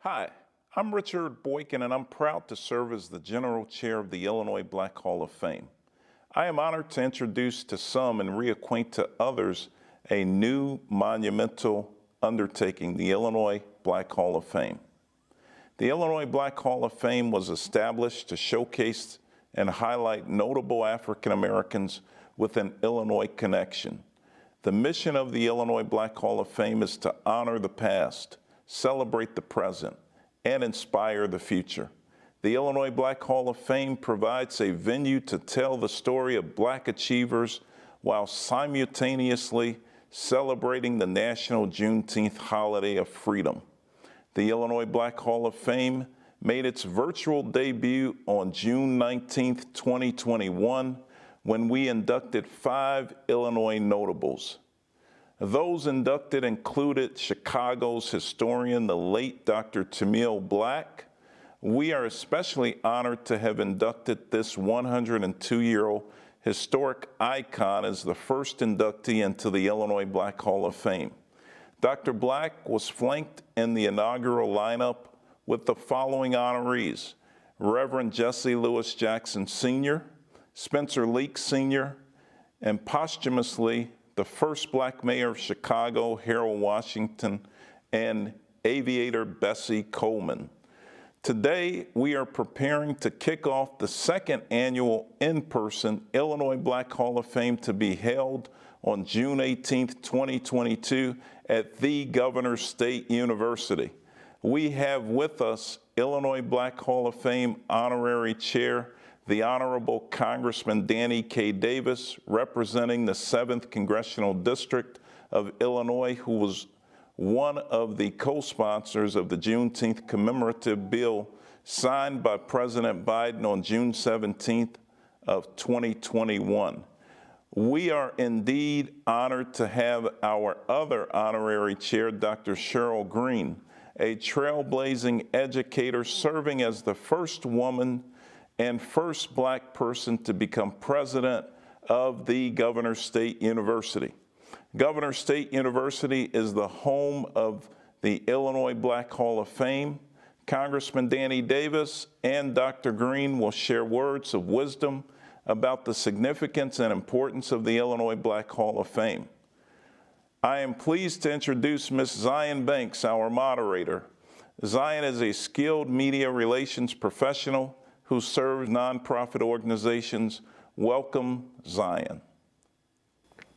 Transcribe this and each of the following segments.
Hi, I'm Richard Boykin, and I'm proud to serve as the General Chair of the Illinois Black Hall of Fame. I am honored to introduce to some and reacquaint to others a new monumental undertaking, the Illinois Black Hall of Fame. The Illinois Black Hall of Fame was established to showcase and highlight notable African Americans with an Illinois connection. The mission of the Illinois Black Hall of Fame is to honor the past, celebrate the present, and inspire the future. The Illinois Black Hall of Fame provides a venue to tell the story of Black achievers while simultaneously celebrating the national Juneteenth holiday of freedom. The Illinois Black Hall of Fame made its virtual debut on June 19, 2021, when we inducted 5 Illinois notables. Those inducted included Chicago's historian, the late Dr. Emile Black. We are especially honored to have inducted this 102-year-old historic icon as the first inductee into the Illinois Black Hall of Fame. Dr. Black was flanked in the inaugural lineup with the following honorees: Reverend Jesse Lewis Jackson Sr., Spencer Leak Sr., and posthumously, the first Black mayor of Chicago, Harold Washington, and aviator Bessie Coleman. Today, we are preparing to kick off the second annual in-person Illinois Black Hall of Fame to be held on June 18, 2022 at the Governor State University. We have with us Illinois Black Hall of Fame Honorary Chair, the Honorable Congressman Danny K. Davis, representing the 7th Congressional District of Illinois, who was one of the co-sponsors of the Juneteenth commemorative bill signed by President Biden on June 17th of 2021. We are indeed honored to have our other honorary chair, Dr. Cheryl Green, a trailblazing educator serving as the first woman and first Black person to become president of the Governor State University. Governor State University is the home of the Illinois Black Hall of Fame. Congressman Danny Davis and Dr. Green will share words of wisdom about the significance and importance of the Illinois Black Hall of Fame. I am pleased to introduce Ms. Zion Banks, our moderator. Zion is a skilled media relations professional who serves nonprofit organizations. Welcome, Zion.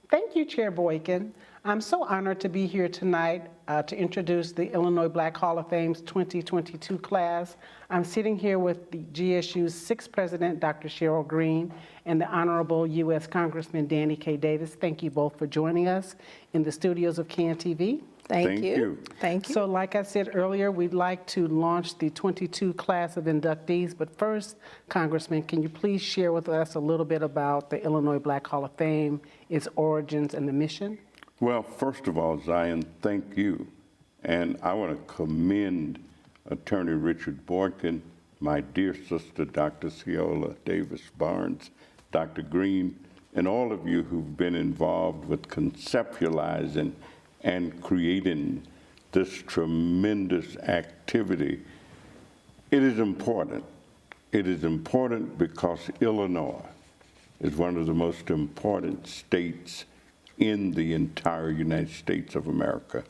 Thank you, Chair Boykin. I'm so honored to be here tonight to introduce the Illinois Black Hall of Fame's 2022 class. I'm sitting here with the GSU's 6th President, Dr. Cheryl Green, and the Honorable U.S. Congressman Danny K. Davis. Thank you both for joining us in the studios of CAN-TV. Thank you. Thank you. So like I said earlier, we'd like to launch the 22 class of inductees, but first, Congressman, can you please share with us a little bit about the Illinois Black Hall of Fame, its origins, and the mission? Well, first of all, Zion, thank you. And I want to commend Attorney Richard Boykin, my dear sister, Dr. Ciola Davis Barnes, Dr. Green, and all of you who've been involved with conceptualizing and creating this tremendous activity. It is important. It is important because Illinois is one of the most important states in the entire United States of America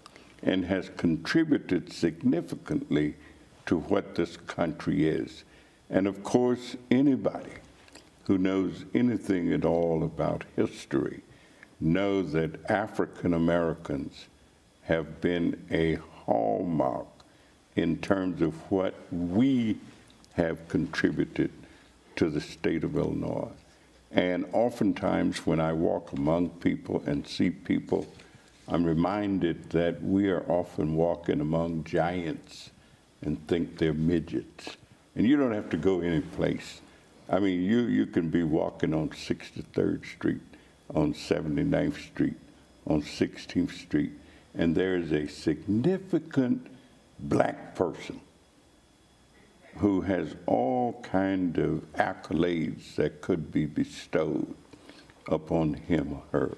and has contributed significantly to what this country is. And of course, anybody who knows anything at all about history know that African Americans have been a hallmark in terms of what we have contributed to the state of Illinois. And oftentimes when I walk among people and see people, I'm reminded that we are often walking among giants and think they're midgets. And you don't have to go any place. I mean, you can be walking on 63rd Street, on 79th Street, on 16th Street, and there is a significant Black person who has all kind of accolades that could be bestowed upon him or her.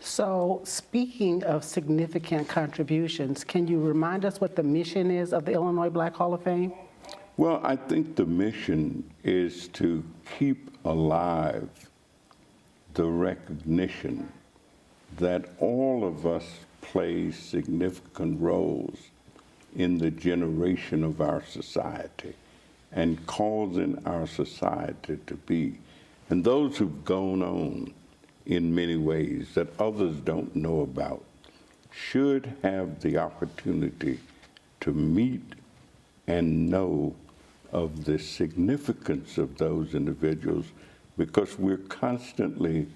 So, speaking of significant contributions, can you remind us what the mission is of the Illinois Black Hall of Fame? Well, I think the mission is to keep alive the recognition that all of us play significant roles in the generation of our society and causing our society to be. And those who've gone on in many ways that others don't know about should have the opportunity to meet and know of the significance of those individuals, because we're constantly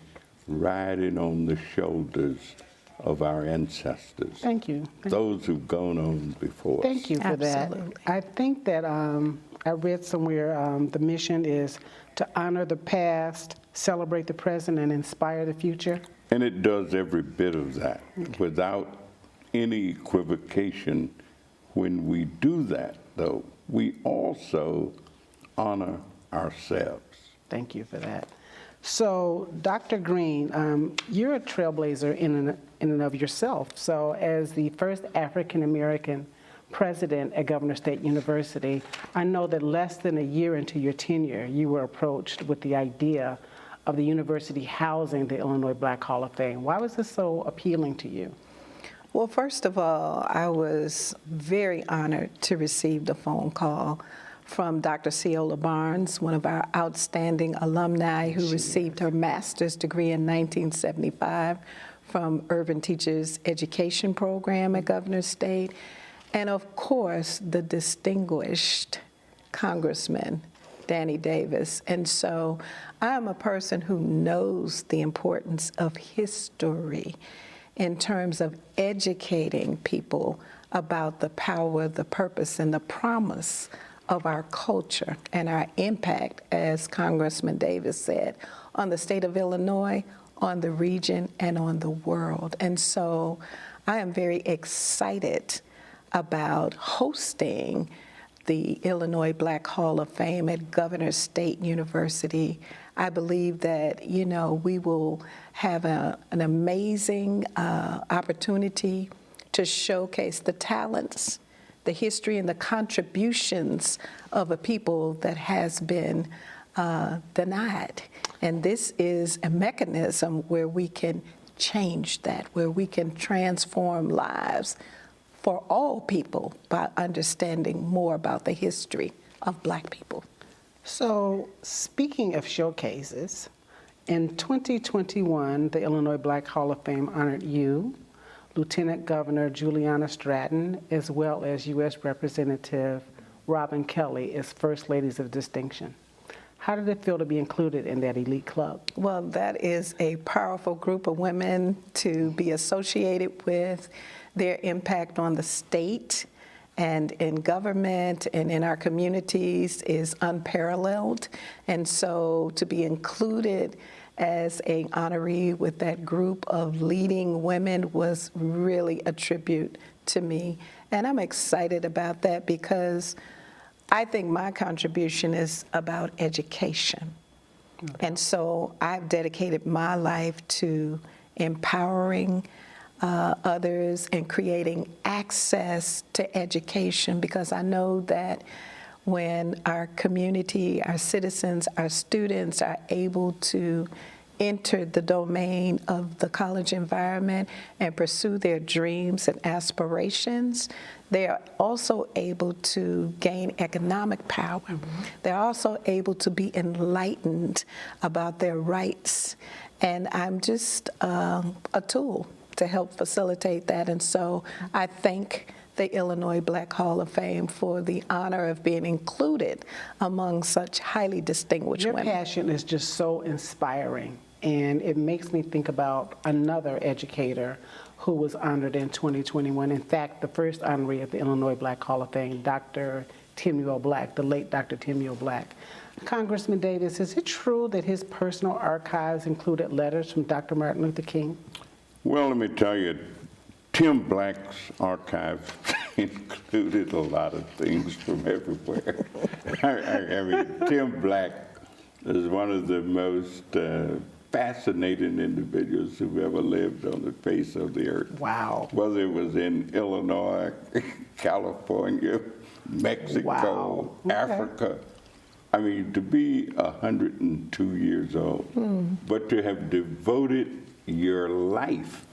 riding on the shoulders of our ancestors. Thank you. Those who've gone on before us. Thank you for Absolutely. that. I think that I read somewhere the mission is to honor the past, celebrate the present, and inspire the future. And it does every bit of that without any equivocation. When we do that, though, we also honor ourselves. Thank you for that. So, Dr. Green, you're a trailblazer in and of yourself. So, as the first African-American president at Governor State University, I know that less than a year into your tenure, you were approached with the idea of the university housing the Illinois Black Hall of Fame. Why was this so appealing to you? Well, first of all, I was very honored to receive the phone call from Dr. Ciola Barnes, one of our outstanding alumni who received her master's degree in 1975 from Urban Teachers Education Program at Governor State, and of course, the distinguished Congressman Danny Davis. And so I'm a person who knows the importance of history in terms of educating people about the power, the purpose, and the promise of our culture and our impact, as Congressman Davis said, on the state of Illinois, on the region, and on the world. And so I am very excited about hosting the Illinois Black Hall of Fame at Governor State University. I believe that, you know, we will have an amazing opportunity to showcase the talents, the history, and the contributions of a people that has been denied. And this is a mechanism where we can change that, where we can transform lives for all people by understanding more about the history of Black people. So, speaking of showcases, in 2021, the Illinois Black Hall of Fame honored you, Lieutenant Governor Juliana Stratton, as well as U.S. Representative Robin Kelly as First Ladies of Distinction. How did it feel to be included in that elite club? Well, that is a powerful group of women to be associated with. Their impact on the state and in government and in our communities is unparalleled. And so to be included as an honoree with that group of leading women was really a tribute to me. And I'm excited about that because I think my contribution is about education. And so I've dedicated my life to empowering others and creating access to education, because I know that when our community, our citizens, our students are able to enter the domain of the college environment and pursue their dreams and aspirations, they are also able to gain economic power. They're also able to be enlightened about their rights. And I'm just a tool to help facilitate that. And so I thank the Illinois Black Hall of Fame for the honor of being included among such highly distinguished women. Your passion is just so inspiring, and it makes me think about another educator who was honored in 2021. In fact, the first honoree at the Illinois Black Hall of Fame, Dr. Timuel Black, the late Dr. Timuel Black. Congressman Davis, is it true that his personal archives included letters from Dr. Martin Luther King? Well, let me tell you, Tim Black's archive included a lot of things from everywhere. I mean, Tim Black is one of the most fascinating individuals who've ever lived on the face of the earth. Wow. Whether it was in Illinois, California, Mexico, Wow. Okay. Africa. I mean, to be 102 years old, but to have devoted your life,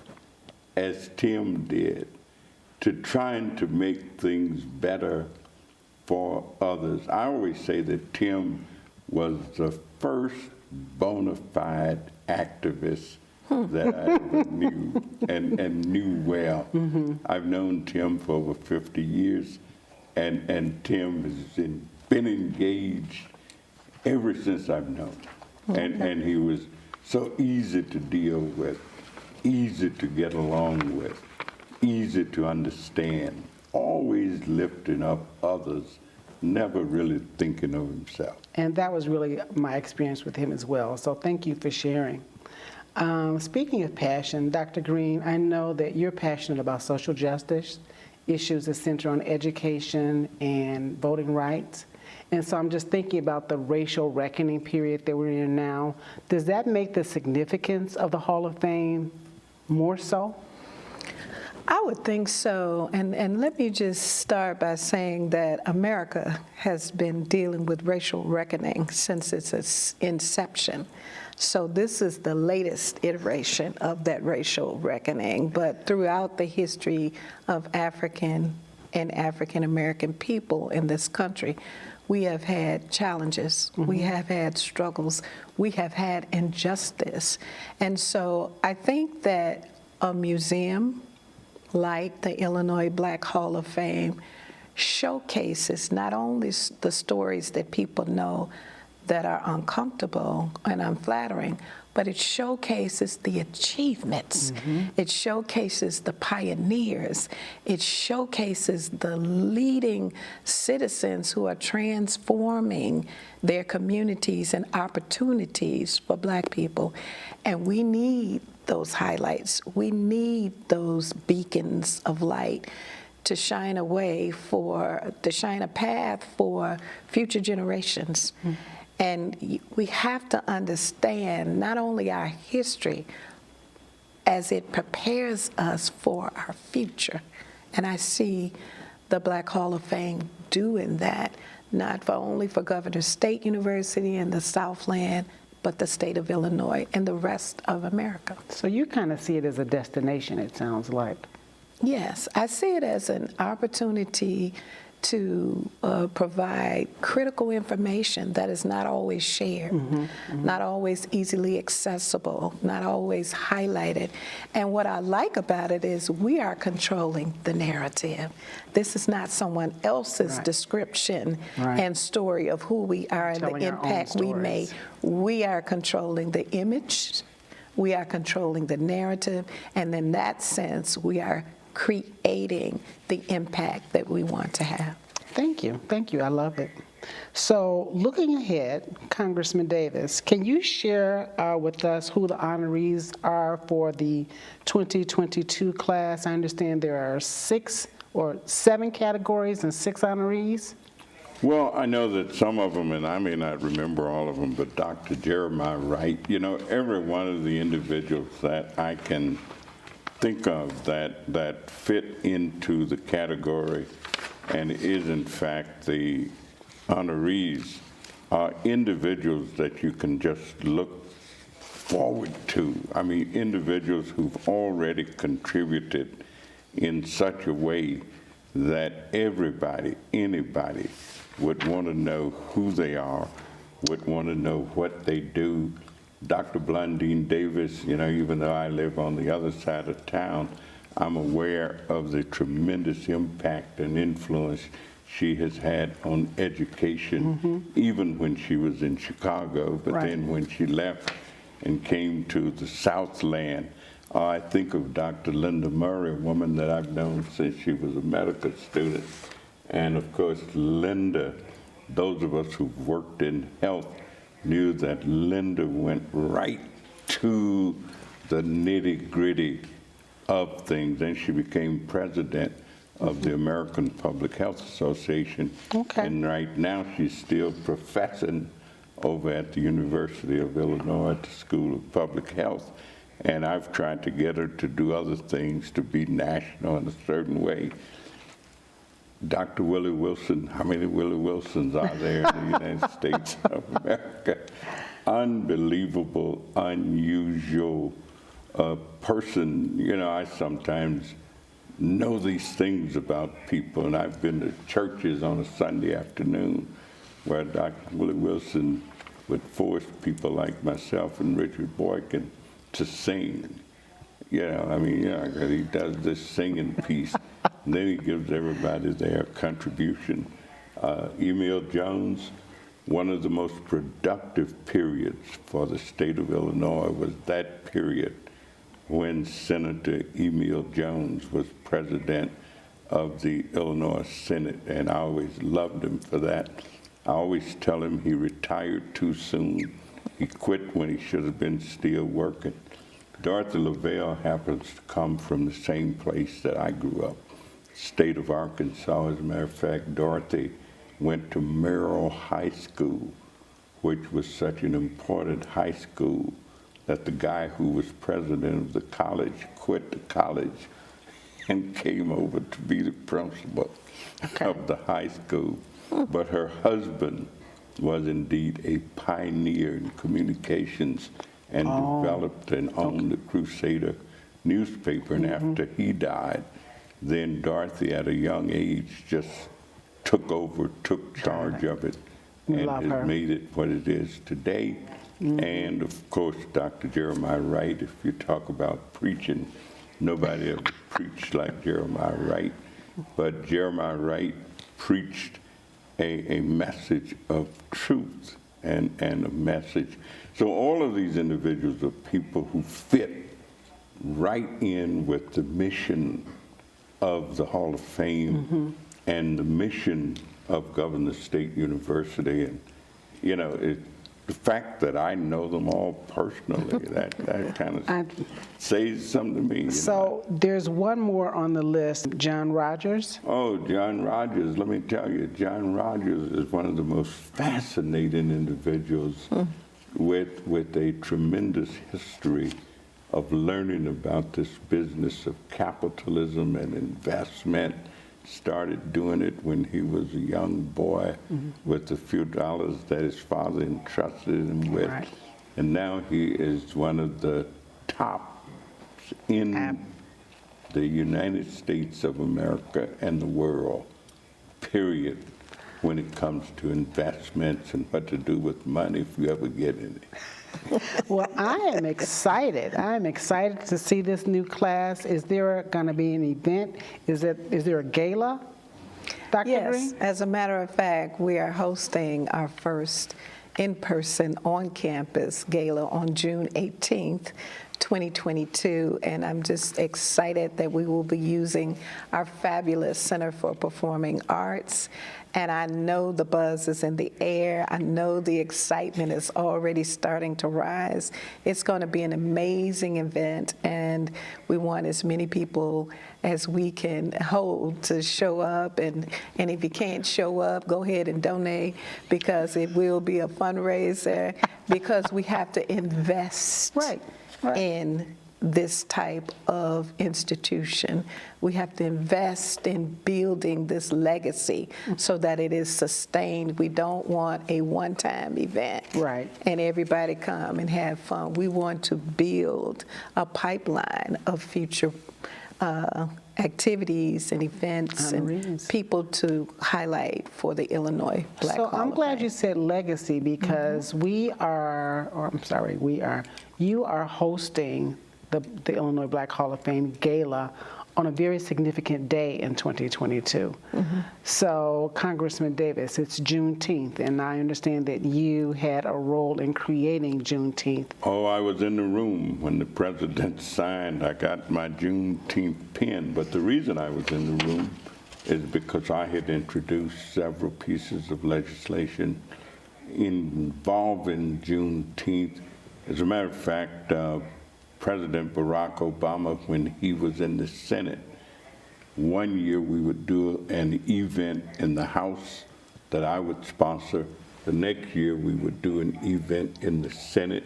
as Tim did, to trying to make things better for others. I always say that Tim was the first bona fide activist that I ever knew and knew well. I've known Tim for over 50 years, and Tim has been engaged ever since I've known him. And he was so easy to deal with, easy to get along with, easy to understand, always lifting up others, never really thinking of himself. And that was really my experience with him as well. So thank you for sharing. Speaking of passion, Dr. Green, I know that you're passionate about social justice, issues that center on education and voting rights. And so I'm just thinking about the racial reckoning period that we're in now. Does that make the significance of the Hall of Fame more so? I would think so. And let me just start by saying that America has been dealing with racial reckoning since its inception. So this is the latest iteration of that racial reckoning. But throughout the history of African and African American people in this country, we have had challenges, we have had struggles, we have had injustice. And so I think that a museum like the Illinois Black Hall of Fame showcases not only the stories that people know that are uncomfortable and unflattering, but it showcases the achievements. It showcases the pioneers. It showcases the leading citizens who are transforming their communities and opportunities for Black people. And we need those highlights. We need those beacons of light to shine to shine a path for future generations. And we have to understand not only our history as it prepares us for our future. And I see the Black Hall of Fame doing that, not only for Governor State University in the Southland, but the state of Illinois and the rest of America. So you kind of see it as a destination, it sounds like. Yes, I see it as an opportunity to provide critical information that is not always shared, not always easily accessible, not always highlighted. And what I like about it is we are controlling the narrative. This is not someone else's description and story of who we are and the impact we made. We are controlling the image, we are controlling the narrative, and in that sense, we are creating the impact that we want to have. Thank you. Thank you. I love it. So looking ahead, Congressman Davis, can you share with us who the honorees are for the 2022 class? I understand there are 6 or 7 categories and 6 honorees. Well, I know that some of them, and I may not remember all of them, but Dr. Jeremiah Wright, you know, every one of the individuals that I can think of that fit into the category and is in fact the honorees are individuals that you can just look forward to. I mean, individuals who've already contributed in such a way that everybody, anybody would want to know who they are, would want to know what they do. Dr. Blondine Davis, you know, even though I live on the other side of town, I'm aware of the tremendous impact and influence she has had on education, even when she was in Chicago, but then when she left and came to the Southland. I think of Dr. Linda Murray, a woman that I've known since she was a medical student. And of course, Linda, those of us who've worked in health knew that Linda went right to the nitty-gritty of things. Then she became president of the American Public Health Association. And right now she's still professing over at the University of Illinois at the School of Public Health. And I've tried to get her to do other things to be national in a certain way. Dr. Willie Wilson, how many Willie Wilsons are there in the United States of America? Unbelievable, unusual person. You know, I sometimes know these things about people, and I've been to churches on a Sunday afternoon where Dr. Willie Wilson would force people like myself and Richard Boykin to sing. You know, I mean, yeah, he does this singing piece, and then he gives everybody their contribution. Emile Jones, one of the most productive periods for the state of Illinois was that period when Senator Emile Jones was president of the Illinois Senate, and I always loved him for that. I always tell him he retired too soon. He quit when he should have been still working. Dorothy LaVelle happens to come from the same place that I grew up, state of Arkansas. As a matter of fact, Dorothy went to Merrill High School, which was such an important high school that the guy who was president of the college quit the college and came over to be the principal of the high school. But her husband was indeed a pioneer in communications and developed and owned the Crusader newspaper. And after he died, then Dorothy at a young age just took over, took charge of it, and has made it what it is today. And of course, Dr. Jeremiah Wright, if you talk about preaching, nobody ever preached like Jeremiah Wright. But Jeremiah Wright preached a message of truth and a message. So all of these individuals are people who fit right in with the mission of the Hall of Fame and the mission of Governor State University. And, you know, the fact that I know them all personally, that kind of says something to me. So there's one more on the list, John Rogers. Oh, John Rogers, let me tell you, John Rogers is one of the most fascinating individuals with a tremendous history of learning about this business of capitalism and investment. Started doing it when he was a young boy with a few dollars that his father entrusted him with. Right. And now he is one of the top in the United States of America and the world, period, when it comes to investments and what to do with money if you ever get in it. Well, I am excited. I am excited to see this new class. Is there going to be an event? Is there a gala, Dr. Yes, Green? as a matter of fact, we are hosting our first in-person on-campus gala on June 18th, 2022, and I'm just excited that we will be using our fabulous Center for Performing Arts. And I know the buzz is in the air. I know the excitement is already starting to rise. It's going to be an amazing event, and we want as many people as we can hold to show up. And if you can't show up, go ahead and donate, because it will be a fundraiser, because we have to invest in this type of institution. We have to invest in building this legacy so that it is sustained. We don't want a one-time event and everybody come and have fun. We want to build a pipeline of future activities and events and people to highlight for the Illinois Black Hall of Fame. So I'm glad you said legacy, because you are hosting the Illinois Black Hall of Fame Gala on a very significant day in 2022. So, Congressman Davis, it's Juneteenth, and I understand that you had a role in creating Juneteenth. Oh, I was in the room when the president signed. I got my Juneteenth pin, but the reason I was in the room is because I had introduced several pieces of legislation involving Juneteenth. As a matter of fact, President Barack Obama, when he was in the Senate, one year we would do an event in the House that I would sponsor, The next year, we would do an event in the Senate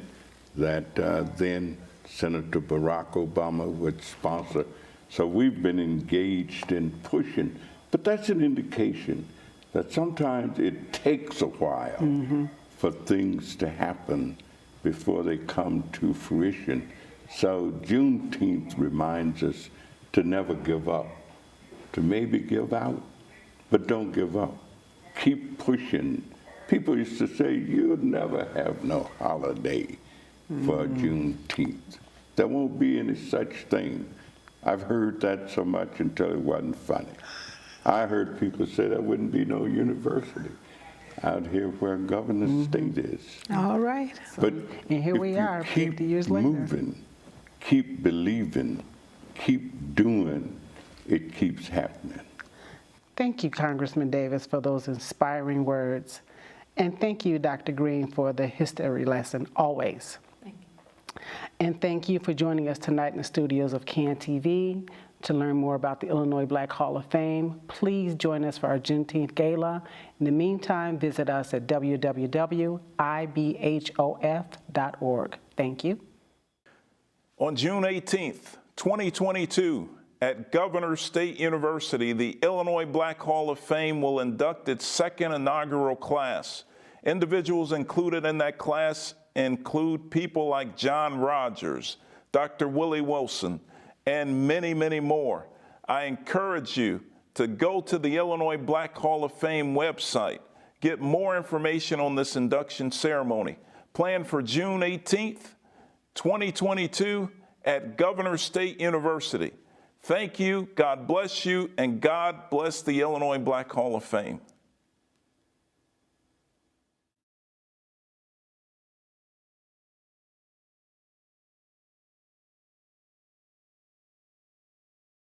that then Senator Barack Obama would sponsor. So we've been engaged in pushing, but that's an indication that sometimes it takes a while for things to happen before they come to fruition. So Juneteenth reminds us to never give up, to maybe give out, but don't give up. Keep pushing. People used to say, you'll never have no holiday for Juneteenth. There won't be any such thing. I've heard that so much until it wasn't funny. I heard people say there wouldn't be no university out here where Governor State is. All right. But And here if we you are, keep 50 years later. moving, keep believing, keep doing, it keeps happening. Thank you, Congressman Davis, for those inspiring words. And thank you, Dr. Green, for the history lesson, always. Thank you. And thank you for joining us tonight in the studios of CAN TV. To learn more about the Illinois Black Hall of Fame, please join us for our Juneteenth Gala. In the meantime, visit us at www.ibhof.org. Thank you. On June 18th, 2022, at Governor State University, the Illinois Black Hall of Fame will induct its second inaugural class. Individuals included in that class include people like John Rogers, Dr. Willie Wilson, and many, many more. I encourage you to go to the Illinois Black Hall of Fame website, get more information on this induction ceremony. Planned for June 18th, 2022 at Governor State University. Thank you, God bless you, and God bless the Illinois Black Hall of Fame.